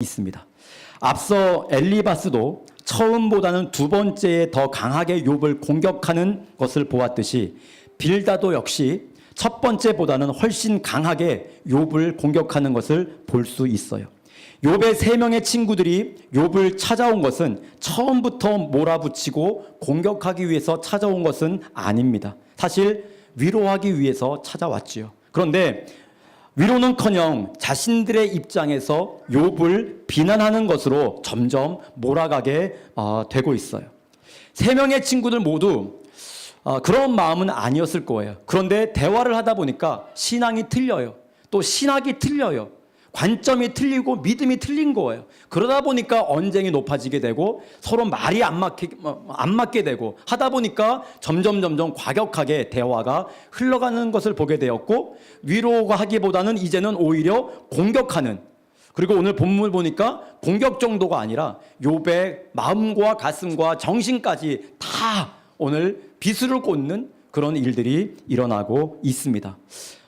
있습니다. 앞서 엘리바스도 처음보다는 두 번째에 더 강하게 욥을 공격하는 것을 보았듯이 빌다도 역시 첫 번째보다는 훨씬 강하게 욥을 공격하는 것을 볼 수 있어요. 욥의 세 명의 친구들이 욥을 찾아온 것은 처음부터 몰아붙이고 공격하기 위해서 찾아온 것은 아닙니다. 사실 위로하기 위해서 찾아왔지요. 그런데 위로는커녕 자신들의 입장에서 욥을 비난하는 것으로 점점 몰아가게 되고 있어요. 세 명의 친구들 모두 그런 마음은 아니었을 거예요. 그런데 대화를 하다 보니까 신앙이 틀려요. 또 신학이 틀려요. 관점이 틀리고 믿음이 틀린 거예요. 그러다 보니까 언쟁이 높아지게 되고 서로 말이 안 맞게 되고 하다 보니까 점점 과격하게 대화가 흘러가는 것을 보게 되었고, 위로가 하기보다는 이제는 오히려 공격하는, 그리고 오늘 본문을 보니까 공격 정도가 아니라 욥의 마음과 가슴과 정신까지 다 오늘 비수를 꽂는 그런 일들이 일어나고 있습니다.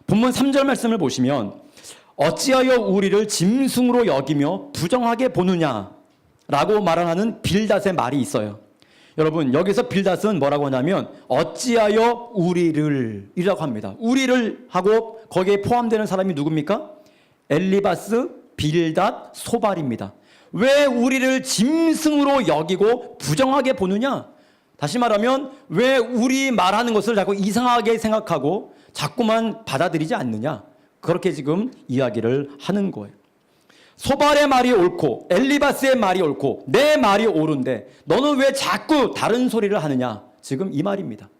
본문 3절 말씀을 보시면 어찌하여 우리를 짐승으로 여기며 부정하게 보느냐라고 말하는 빌닷의 말이 있어요. 여러분, 여기서 빌닷은 뭐라고 하냐면 어찌하여 우리를 이라고 합니다. 우리를 하고 거기에 포함되는 사람이 누굽니까? 엘리바스, 빌닷, 소발입니다. 왜 우리를 짐승으로 여기고 부정하게 보느냐? 다시 말하면 왜 우리 말하는 것을 자꾸 이상하게 생각하고 자꾸만 받아들이지 않느냐? 그렇게 지금 이야기를 하는 거예요. 소발의 말이 옳고 엘리바스의 말이 옳고 내 말이 옳은데 너는 왜 자꾸 다른 소리를 하느냐? 지금 이 말입니다.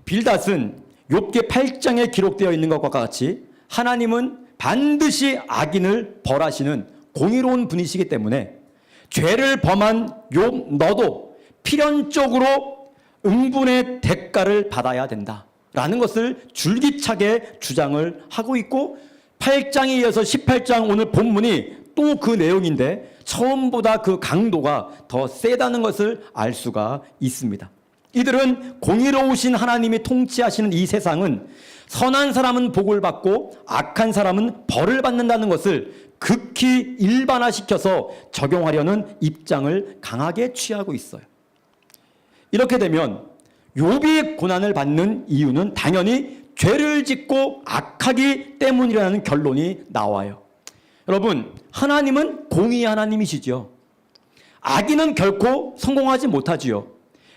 빌닷은 욥기 8장에 기록되어 있는 것과 같이 하나님은 반드시 악인을 벌하시는 공의로운 분이시기 때문에 죄를 범한 욥 너도 필연적으로 응분의 대가를 받아야 된다 라는 것을 줄기차게 주장을 하고 있고, 8장에 이어서 18장 오늘 본문이 또 그 내용인데 처음보다 그 강도가 더 세다는 것을 알 수가 있습니다. 이들은 공의로우신 하나님이 통치하시는 이 세상은 선한 사람은 복을 받고 악한 사람은 벌을 받는다는 것을 극히 일반화시켜서 적용하려는 입장을 강하게 취하고 있어요. 이렇게 되면 욥이 고난을 받는 이유는 당연히 죄를 짓고 악하기 때문이라는 결론이 나와요. 여러분, 하나님은 공의의 하나님이시죠. 악인은 결코 성공하지 못하지요.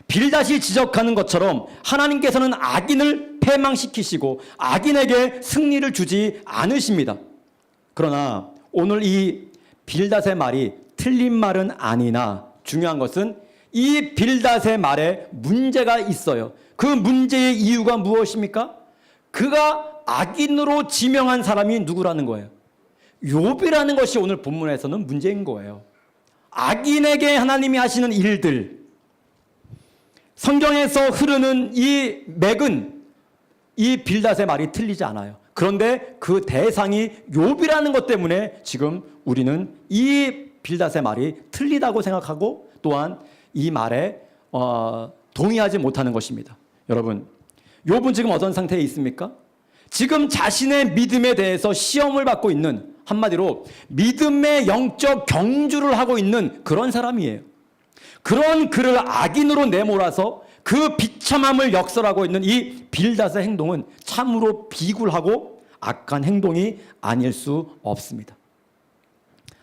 빌닷이 지적하는 것처럼 하나님께서는 악인을 패망시키시고 악인에게 승리를 주지 않으십니다. 그러나 오늘 이 빌닷의 말이 틀린 말은 아니나 중요한 것은 이 빌닷의 말에 문제가 있어요. 그 문제의 이유가 무엇입니까? 그가 악인으로 지명한 사람이 누구라는 거예요? 욥이라는 것이 오늘 본문에서는 문제인 거예요. 악인에게 하나님이 하시는 일들, 성경에서 흐르는 이 맥은 이 빌닷의 말이 틀리지 않아요. 그런데 그 대상이 욥이라는 것 때문에 지금 우리는 이 빌닷의 말이 틀리다고 생각하고 또한 이 말에 동의하지 못하는 것입니다. 여러분, 욥은 지금 어떤 상태에 있습니까? 지금 자신의 믿음에 대해서 시험을 받고 있는, 한마디로 믿음의 영적 경주를 하고 있는 그런 사람이에요. 그런 그를 악인으로 내몰아서 그 비참함을 역설하고 있는 이 빌닷의 행동은 참으로 비굴하고 악한 행동이 아닐 수 없습니다.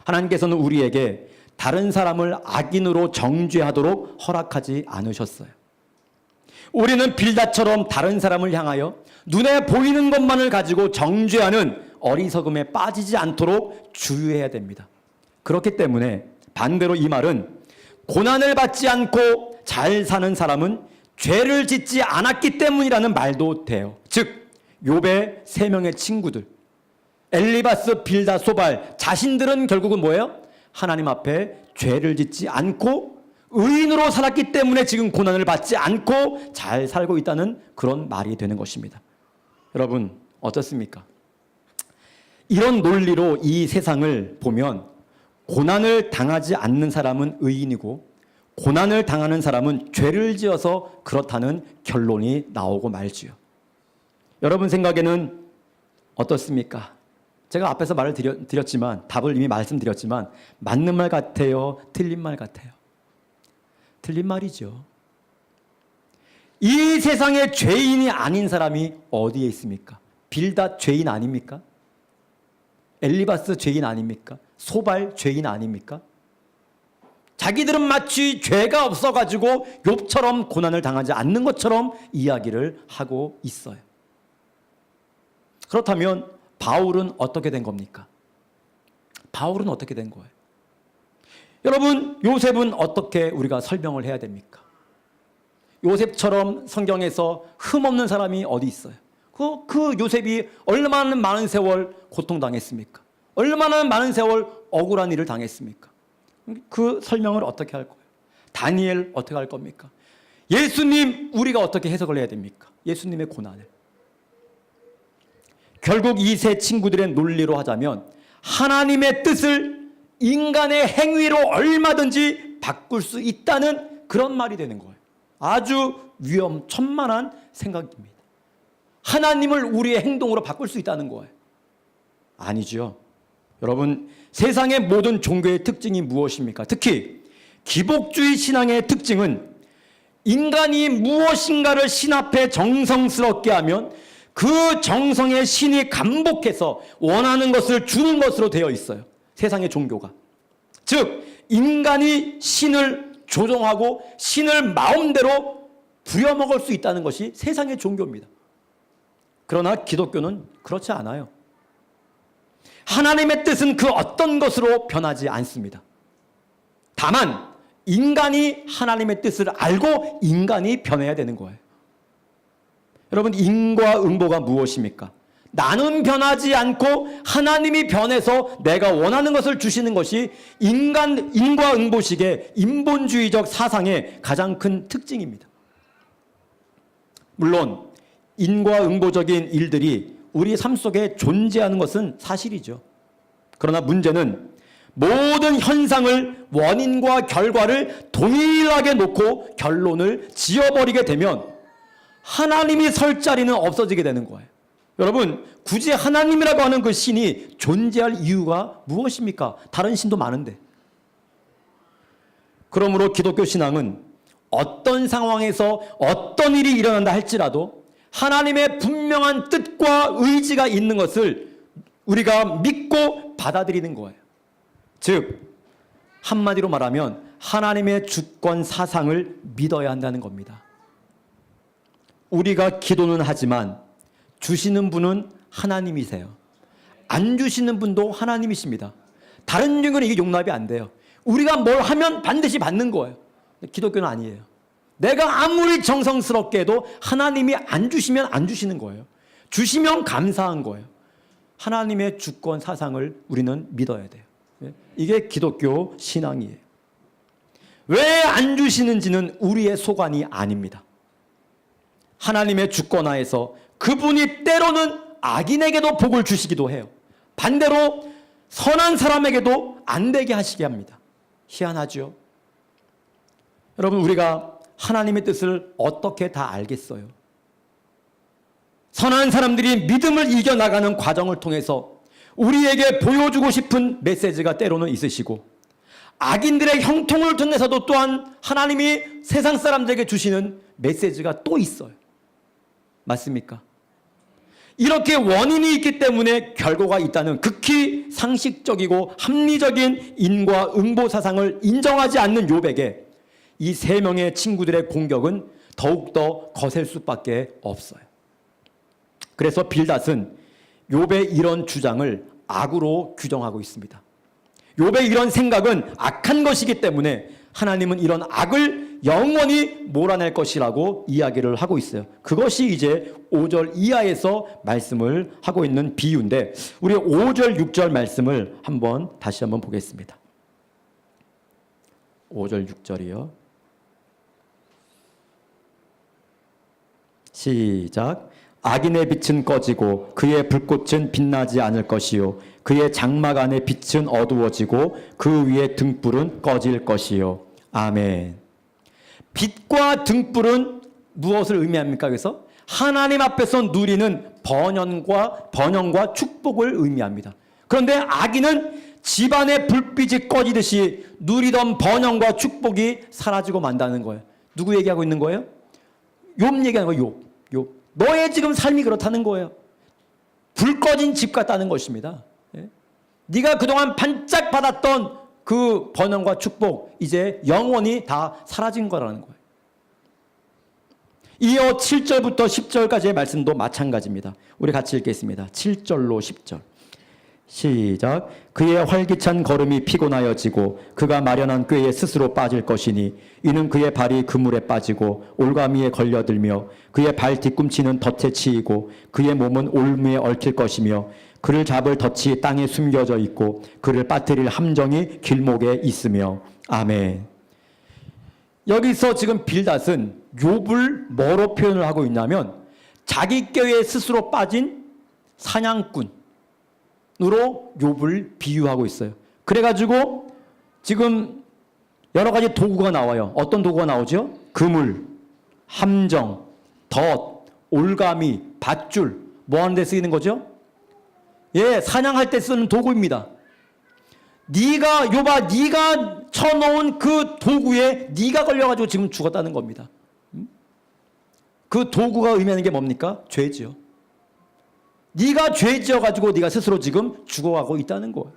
하나님께서는 우리에게 다른 사람을 악인으로 정죄하도록 허락하지 않으셨어요. 우리는 빌닷처럼 다른 사람을 향하여 눈에 보이는 것만을 가지고 정죄하는 어리석음에 빠지지 않도록 주의해야 됩니다. 그렇기 때문에 반대로 이 말은 고난을 받지 않고 잘 사는 사람은 죄를 짓지 않았기 때문이라는 말도 돼요. 즉 욥의 세 명의 친구들 엘리바스, 빌닷, 소발 자신들은 결국은 뭐예요? 하나님 앞에 죄를 짓지 않고 의인으로 살았기 때문에 지금 고난을 받지 않고 잘 살고 있다는 그런 말이 되는 것입니다. 여러분 어떻습니까? 이런 논리로 이 세상을 보면 고난을 당하지 않는 사람은 의인이고 고난을 당하는 사람은 죄를 지어서 그렇다는 결론이 나오고 말지요. 여러분 생각에는 어떻습니까? 제가 앞에서 말을 드렸지만, 답을 이미 말씀드렸지만, 맞는 말 같아요? 틀린 말 같아요? 틀린 말이죠. 이 세상에 죄인이 아닌 사람이 어디에 있습니까? 빌닷 죄인 아닙니까? 엘리바스 죄인 아닙니까? 소발 죄인 아닙니까? 자기들은 마치 죄가 없어가지고 욥처럼 고난을 당하지 않는 것처럼 이야기를 하고 있어요. 그렇다면 바울은 어떻게 된 겁니까? 바울은 어떻게 된 거예요? 여러분, 요셉은 어떻게 우리가 설명을 해야 됩니까? 요셉처럼 성경에서 흠없는 사람이 어디 있어요? 그 요셉이 얼마나 많은 세월 고통당했습니까? 얼마나 많은 세월 억울한 일을 당했습니까? 그 설명을 어떻게 할 거예요? 다니엘 어떻게 할 겁니까? 예수님, 우리가 어떻게 해석을 해야 됩니까? 예수님의 고난을. 결국 이 세 친구들의 논리로 하자면 하나님의 뜻을 인간의 행위로 얼마든지 바꿀 수 있다는 그런 말이 되는 거예요. 아주 위험천만한 생각입니다. 하나님을 우리의 행동으로 바꿀 수 있다는 거예요. 아니죠. 여러분, 세상의 모든 종교의 특징이 무엇입니까? 특히 기복주의 신앙의 특징은 인간이 무엇인가를 신 앞에 정성스럽게 하면 그 정성의 신이 감복해서 원하는 것을 주는 것으로 되어 있어요. 세상의 종교가. 즉 인간이 신을 조종하고 신을 마음대로 부려먹을 수 있다는 것이 세상의 종교입니다. 그러나 기독교는 그렇지 않아요. 하나님의 뜻은 그 어떤 것으로 변하지 않습니다. 다만 인간이 하나님의 뜻을 알고 인간이 변해야 되는 거예요. 여러분, 인과응보가 무엇입니까? 나는 변하지 않고 하나님이 변해서 내가 원하는 것을 주시는 것이 인과응보식의 인본주의적 사상의 가장 큰 특징입니다. 물론 인과응보적인 일들이 우리 삶 속에 존재하는 것은 사실이죠. 그러나 문제는 모든 현상을 원인과 결과를 동일하게 놓고 결론을 지어버리게 되면 하나님이 설 자리는 없어지게 되는 거예요. 여러분, 굳이 하나님이라고 하는 그 신이 존재할 이유가 무엇입니까? 다른 신도 많은데. 그러므로 기독교 신앙은 어떤 상황에서 어떤 일이 일어난다 할지라도 하나님의 분명한 뜻과 의지가 있는 것을 우리가 믿고 받아들이는 거예요. 즉 한마디로 말하면 하나님의 주권 사상을 믿어야 한다는 겁니다. 우리가 기도는 하지만 주시는 분은 하나님이세요. 안 주시는 분도 하나님이십니다. 다른 종교는 이게 용납이 안 돼요. 우리가 뭘 하면 반드시 받는 거예요. 기독교는 아니에요. 내가 아무리 정성스럽게 해도 하나님이 안 주시면 안 주시는 거예요. 주시면 감사한 거예요. 하나님의 주권 사상을 우리는 믿어야 돼요. 이게 기독교 신앙이에요. 왜 안 주시는지는 우리의 소관이 아닙니다. 하나님의 주권하에서 그분이 때로는 악인에게도 복을 주시기도 해요. 반대로 선한 사람에게도 안 되게 하시게 합니다. 희한하죠? 여러분, 우리가 하나님의 뜻을 어떻게 다 알겠어요? 선한 사람들이 믿음을 이겨나가는 과정을 통해서 우리에게 보여주고 싶은 메시지가 때로는 있으시고, 악인들의 형통을 통해서도 또한 하나님이 세상 사람들에게 주시는 메시지가 또 있어요. 맞습니까? 이렇게 원인이 있기 때문에 결과가 있다는 극히 상식적이고 합리적인 인과응보 사상을 인정하지 않는 욥에게 이 세 명의 친구들의 공격은 더욱더 거셀 수밖에 없어요. 그래서 빌닷은 욥의 이런 주장을 악으로 규정하고 있습니다. 욥의 이런 생각은 악한 것이기 때문에 하나님은 이런 악을 영원히 몰아낼 것이라고 이야기를 하고 있어요. 그것이 이제 5절 이하에서 말씀을 하고 있는 비유인데, 우리 5절 6절 말씀을 다시 한번 보겠습니다. 5절 6절이요. 시작. 악인의 빛은 꺼지고 그의 불꽃은 빛나지 않을 것이요 그의 장막 안의 빛은 어두워지고 그 위에 등불은 꺼질 것이요. 아멘. 빛과 등불은 무엇을 의미합니까? 그래서 하나님 앞에서 누리는 번영과 축복을 의미합니다. 그런데 악인은 집안의 불빛이 꺼지듯이 누리던 번영과 축복이 사라지고 만다는 거예요. 누구 얘기하고 있는 거예요? 욥 얘기하는 거예요. 욥. 너의 지금 삶이 그렇다는 거예요. 불 꺼진 집 같다는 것입니다. 예? 네가 그동안 반짝받았던 그 번영과 축복 이제 영원히 다 사라진 거라는 거예요. 이어 7절부터 10절까지의 말씀도 마찬가지입니다. 우리 같이 읽겠습니다. 7절로 10절. 시작. 그의 활기찬 걸음이 피곤하여지고 그가 마련한 꾀에 스스로 빠질 것이니 이는 그의 발이 그물에 빠지고 올가미에 걸려들며 그의 발 뒤꿈치는 덫에 치이고 그의 몸은 올무에 얽힐 것이며 그를 잡을 덫이 땅에 숨겨져 있고 그를 빠뜨릴 함정이 길목에 있으며. 아멘. 여기서 지금 빌닷은 욥을 뭐로 표현을 하고 있냐면 자기 꾀에 스스로 빠진 사냥꾼으로 욥을 비유하고 있어요. 그래가지고 지금 여러 가지 도구가 나와요. 어떤 도구가 나오죠? 그물, 함정, 덫, 올가미, 밧줄, 뭐 하는 데 쓰이는 거죠? 예, 사냥할 때 쓰는 도구입니다. 네가 욥아, 네가 쳐놓은 그 도구에 네가 걸려가지고 지금 죽었다는 겁니다. 그 도구가 의미하는 게 뭡니까? 죄지요. 네가 죄 지어가지고 네가 스스로 지금 죽어가고 있다는 거예요.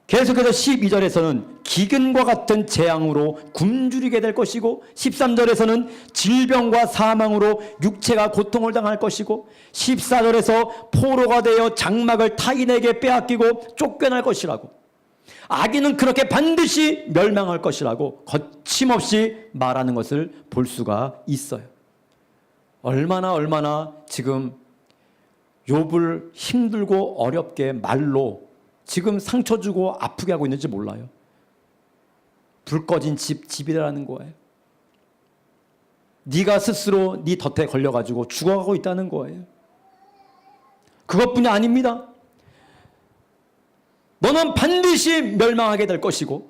계속해서 12절에서는 기근과 같은 재앙으로 굶주리게 될 것이고 13절에서는 질병과 사망으로 육체가 고통을 당할 것이고 14절에서 포로가 되어 장막을 타인에게 빼앗기고 쫓겨날 것이라고, 악인은 그렇게 반드시 멸망할 것이라고 거침없이 말하는 것을 볼 수가 있어요. 얼마나 지금 욥을 힘들고 어렵게 말로 지금 상처 주고 아프게 하고 있는지 몰라요. 불 꺼진 집이라는 거예요. 네가 스스로 네 덫에 걸려가지고 죽어가고 있다는 거예요. 그것뿐이 아닙니다. 너는 반드시 멸망하게 될 것이고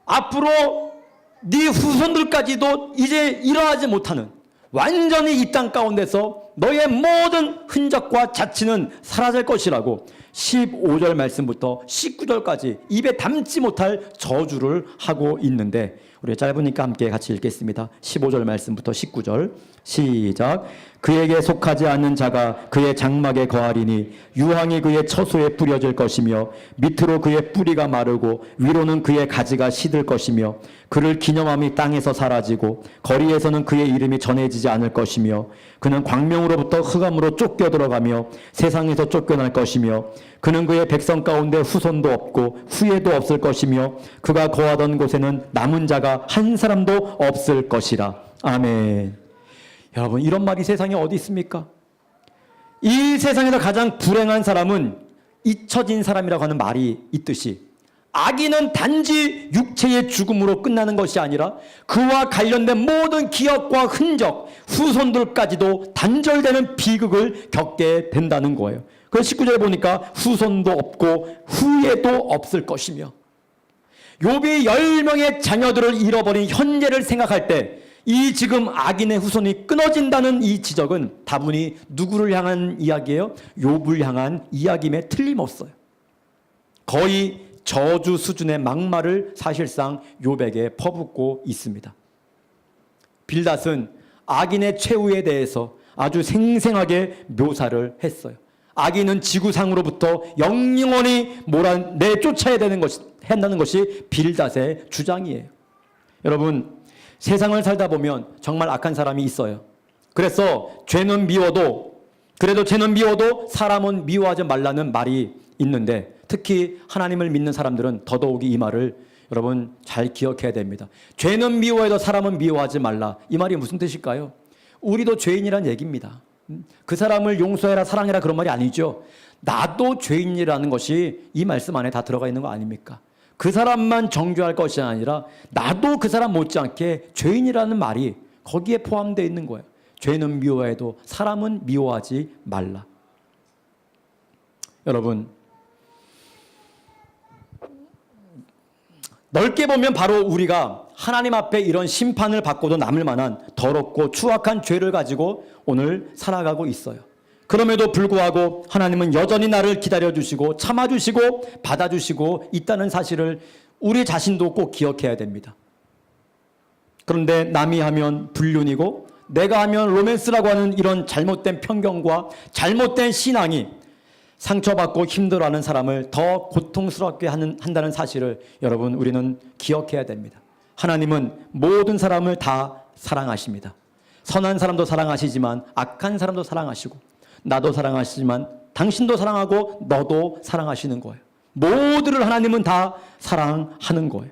앞으로 네 후손들까지도 이제 일어나지 못하는, 완전히 이 땅 가운데서 너의 모든 흔적과 자취는 사라질 것이라고 15절 말씀부터 19절까지 입에 담지 못할 저주를 하고 있는데, 우리 짧으니까 함께 같이 읽겠습니다. 15절 말씀부터 19절 시작. 그에게 속하지 않는 자가 그의 장막에 거하리니 유황이 그의 처소에 뿌려질 것이며 밑으로 그의 뿌리가 마르고 위로는 그의 가지가 시들 것이며 그를 기념함이 땅에서 사라지고 거리에서는 그의 이름이 전해지지 않을 것이며 그는 광명으로부터 흑암으로 쫓겨 들어가며 세상에서 쫓겨날 것이며 그는 그의 백성 가운데 후손도 없고 후예도 없을 것이며 그가 거하던 곳에는 남은 자가 한 사람도 없을 것이라. 아멘. 여러분, 이런 말이 세상에 어디 있습니까? 이 세상에서 가장 불행한 사람은 잊혀진 사람이라고 하는 말이 있듯이 악인은 단지 육체의 죽음으로 끝나는 것이 아니라 그와 관련된 모든 기억과 흔적, 후손들까지도 단절되는 비극을 겪게 된다는 거예요. 그래서 19절에 보니까 후손도 없고 후예도 없을 것이며, 욥이 10명의 자녀들을 잃어버린 현재를 생각할 때 이 지금 악인의 후손이 끊어진다는 이 지적은 다분히 누구를 향한 이야기예요? 욥을 향한 이야기임에 틀림없어요. 거의 저주 수준의 막말을 사실상 욥에게 퍼붓고 있습니다. 빌닷은 악인의 최후에 대해서 아주 생생하게 묘사를 했어요. 악인은 지구상으로부터 영영원히 내쫓아야 되는 것이, 한다는 것이 빌닷의 주장이에요. 여러분, 세상을 살다 보면 정말 악한 사람이 있어요. 그래서 죄는 미워도, 그래도 죄는 미워도 사람은 미워하지 말라는 말이 있는데, 특히 하나님을 믿는 사람들은 더더욱이 이 말을 여러분 잘 기억해야 됩니다. 죄는 미워해도 사람은 미워하지 말라. 이 말이 무슨 뜻일까요? 우리도 죄인이란 얘기입니다. 그 사람을 용서해라, 사랑해라, 그런 말이 아니죠. 나도 죄인이라는 것이 이 말씀 안에 다 들어가 있는 거 아닙니까? 그 사람만 정죄할 것이 아니라 나도 그 사람 못지않게 죄인이라는 말이 거기에 포함되어 있는 거예요. 죄는 미워해도 사람은 미워하지 말라. 여러분, 넓게 보면 바로 우리가 하나님 앞에 이런 심판을 받고도 남을 만한 더럽고 추악한 죄를 가지고 오늘 살아가고 있어요. 그럼에도 불구하고 하나님은 여전히 나를 기다려주시고 참아주시고 받아주시고 있다는 사실을 우리 자신도 꼭 기억해야 됩니다. 그런데 남이 하면 불륜이고 내가 하면 로맨스라고 하는 이런 잘못된 편견과 잘못된 신앙이 상처받고 힘들어하는 사람을 더 고통스럽게 한다는 사실을 여러분 우리는 기억해야 됩니다. 하나님은 모든 사람을 다 사랑하십니다. 선한 사람도 사랑하시지만 악한 사람도 사랑하시고 나도 사랑하시지만 당신도 사랑하고 너도 사랑하시는 거예요. 모두를 하나님은 다 사랑하는 거예요.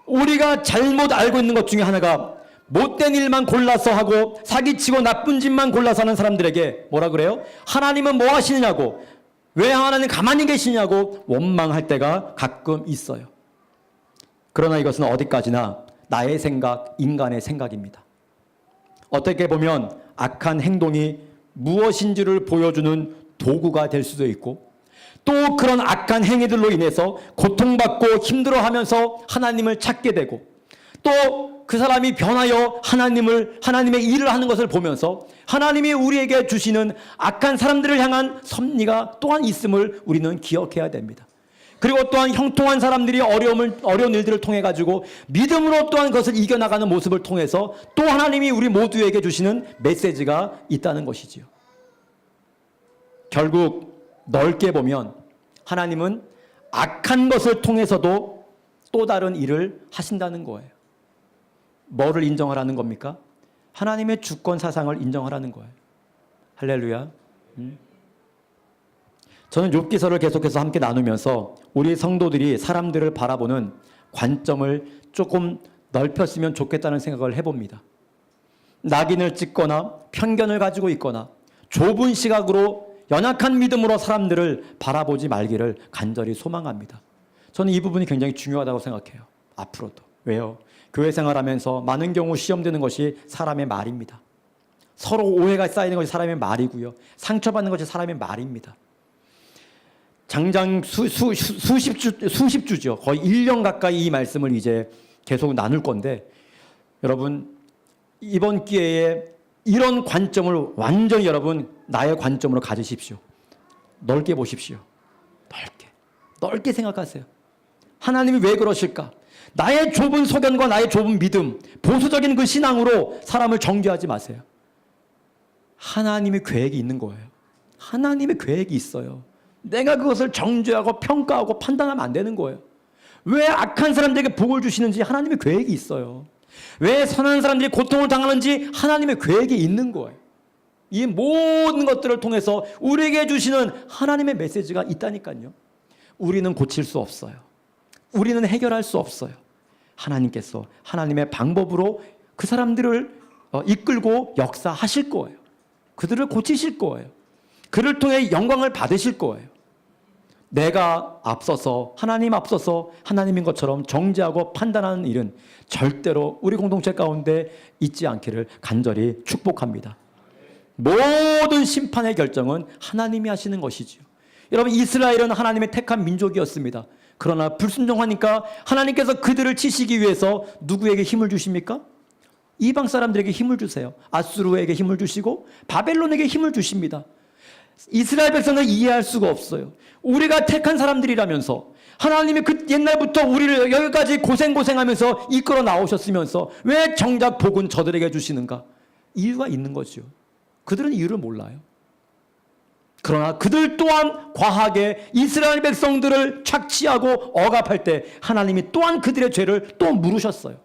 우리가 잘못 알고 있는 것 중에 하나가 못된 일만 골라서 하고 사기치고 나쁜 짓만 골라서 하는 사람들에게 뭐라 그래요? 하나님은 뭐 하시느냐고, 왜 하나님 가만히 계시냐고 원망할 때가 가끔 있어요. 그러나 이것은 어디까지나 나의 생각, 인간의 생각입니다. 어떻게 보면 악한 행동이 무엇인지를 보여주는 도구가 될 수도 있고 또 그런 악한 행위들로 인해서 고통받고 힘들어하면서 하나님을 찾게 되고 또 그 사람이 변하여 하나님의 일을 하는 것을 보면서 하나님이 우리에게 주시는 악한 사람들을 향한 섭리가 또한 있음을 우리는 기억해야 됩니다. 그리고 또한 형통한 사람들이 어려운 일들을 통해 가지고 믿음으로 또한 그것을 이겨나가는 모습을 통해서 또 하나님이 우리 모두에게 주시는 메시지가 있다는 것이지요. 결국 넓게 보면 하나님은 악한 것을 통해서도 또 다른 일을 하신다는 거예요. 뭐를 인정하라는 겁니까? 하나님의 주권 사상을 인정하라는 거예요. 할렐루야. 저는 욥기서를 계속해서 함께 나누면서 우리 성도들이 사람들을 바라보는 관점을 조금 넓혔으면 좋겠다는 생각을 해봅니다. 낙인을 찍거나 편견을 가지고 있거나 좁은 시각으로 연약한 믿음으로 사람들을 바라보지 말기를 간절히 소망합니다. 저는 이 부분이 굉장히 중요하다고 생각해요. 앞으로도. 왜요? 교회 생활하면서 많은 경우 시험되는 것이 사람의 말입니다. 서로 오해가 쌓이는 것이 사람의 말이고요. 상처받는 것이 사람의 말입니다. 장장 수십 주죠. 거의 1년 가까이 이 말씀을 이제 계속 나눌 건데 여러분 이번 기회에 이런 관점을 완전히 여러분 나의 관점으로 가지십시오. 넓게 보십시오. 넓게 생각하세요. 하나님이 왜 그러실까? 나의 좁은 소견과 나의 좁은 믿음, 보수적인 그 신앙으로 사람을 정죄하지 마세요. 하나님의 계획이 있는 거예요. 하나님의 계획이 있어요. 내가 그것을 정죄하고 평가하고 판단하면 안 되는 거예요. 왜 악한 사람들에게 복을 주시는지 하나님의 계획이 있어요. 왜 선한 사람들이 고통을 당하는지 하나님의 계획이 있는 거예요. 이 모든 것들을 통해서 우리에게 주시는 하나님의 메시지가 있다니까요. 우리는 고칠 수 없어요. 우리는 해결할 수 없어요. 하나님께서 하나님의 방법으로 그 사람들을 이끌고 역사하실 거예요. 그들을 고치실 거예요. 그를 통해 영광을 받으실 거예요. 내가 앞서서 하나님 앞서서 하나님인 것처럼 정죄하고 판단하는 일은 절대로 우리 공동체 가운데 있지 않기를 간절히 축복합니다. 모든 심판의 결정은 하나님이 하시는 것이지요. 여러분 이스라엘은 하나님의 택한 민족이었습니다. 그러나 불순종하니까 하나님께서 그들을 치시기 위해서 누구에게 힘을 주십니까? 이방 사람들에게 힘을 주세요. 아수르에게 힘을 주시고 바벨론에게 힘을 주십니다. 이스라엘 백성은 이해할 수가 없어요. 우리가 택한 사람들이라면서 하나님이 그 옛날부터 우리를 여기까지 고생하면서 이끌어 나오셨으면서 왜 정작 복은 저들에게 주시는가? 이유가 있는 거죠. 그들은 이유를 몰라요. 그러나 그들 또한 과하게 이스라엘 백성들을 착취하고 억압할 때 하나님이 또한 그들의 죄를 또 물으셨어요.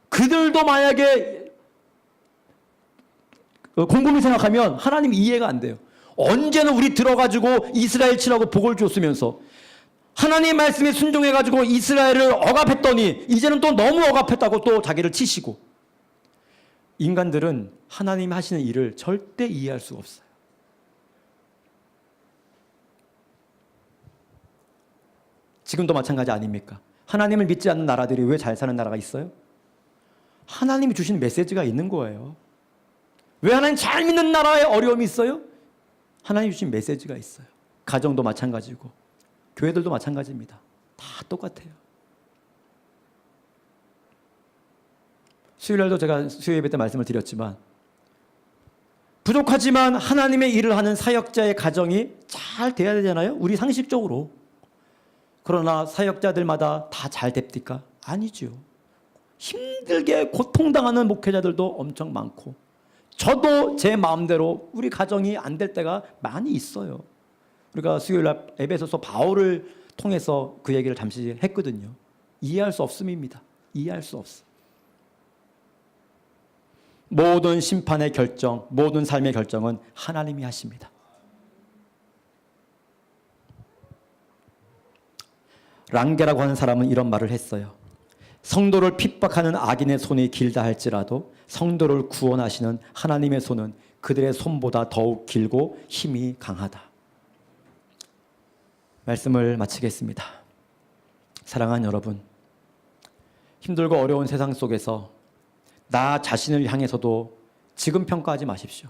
그들도 만약에 곰곰이 생각하면 하나님 이해가 안 돼요. 언제는 우리 들어가지고 이스라엘 치라고 복을 줬으면서 하나님 말씀에 순종해가지고 이스라엘을 억압했더니 이제는 또 너무 억압했다고 또 자기를 치시고. 인간들은 하나님 하시는 일을 절대 이해할 수가 없어요. 지금도 마찬가지 아닙니까? 하나님을 믿지 않는 나라들이 왜 잘 사는 나라가 있어요? 하나님이 주신 메시지가 있는 거예요. 왜 하나님 잘 믿는 나라에 어려움이 있어요? 하나님이 주신 메시지가 있어요. 가정도 마찬가지고 교회들도 마찬가지입니다. 다 똑같아요. 수요일날도 제가 수요 예배 때 말씀을 드렸지만 부족하지만 하나님의 일을 하는 사역자의 가정이 잘 돼야 되잖아요. 우리 상식적으로. 그러나 사역자들마다 다 잘 됩니까? 아니죠. 힘들게 고통당하는 목회자들도 엄청 많고, 저도 제 마음대로 우리 가정이 안 될 때가 많이 있어요. 우리가 수요일날 에베소서 바울을 통해서 그 얘기를 잠시 했거든요. 이해할 수 없음입니다. 이해할 수 없어. 모든 심판의 결정, 모든 삶의 결정은 하나님이 하십니다. 랑게라고 하는 사람은 이런 말을 했어요. 성도를 핍박하는 악인의 손이 길다 할지라도 성도를 구원하시는 하나님의 손은 그들의 손보다 더욱 길고 힘이 강하다. 말씀을 마치겠습니다. 사랑하는 여러분, 힘들고 어려운 세상 속에서 나 자신을 향해서도 지금 평가하지 마십시오.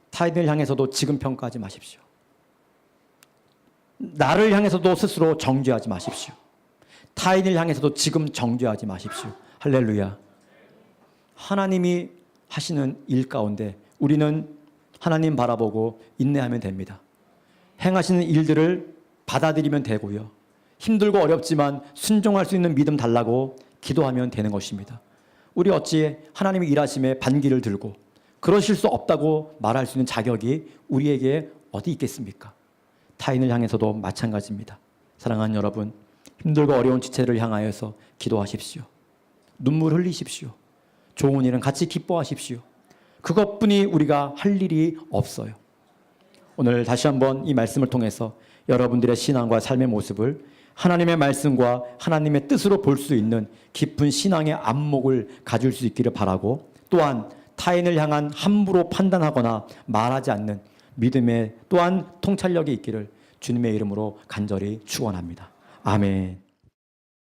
타인을 향해서도 지금 평가하지 마십시오. 나를 향해서도 스스로 정죄하지 마십시오. 타인을 향해서도 지금 정죄하지 마십시오. 할렐루야. 하나님이 하시는 일 가운데 우리는 하나님 바라보고 인내하면 됩니다. 행하시는 일들을 받아들이면 되고요. 힘들고 어렵지만 순종할 수 있는 믿음 달라고 기도하면 되는 것입니다. 우리 어찌 하나님의 일하심에 반기를 들고 그러실 수 없다고 말할 수 있는 자격이 우리에게 어디 있겠습니까? 타인을 향해서도 마찬가지입니다. 사랑하는 여러분, 힘들고 어려운 지체를 향하여서 기도하십시오. 눈물 흘리십시오. 좋은 일은 같이 기뻐하십시오. 그것뿐이 우리가 할 일이 없어요. 오늘 다시 한번 이 말씀을 통해서 여러분들의 신앙과 삶의 모습을 하나님의 말씀과 하나님의 뜻으로 볼 수 있는 깊은 신앙의 안목을 가질 수 있기를 바라고, 또한 타인을 향한 함부로 판단하거나 말하지 않는 믿음의 또한 통찰력이 있기를 주님의 이름으로 간절히 축원합니다. 아멘.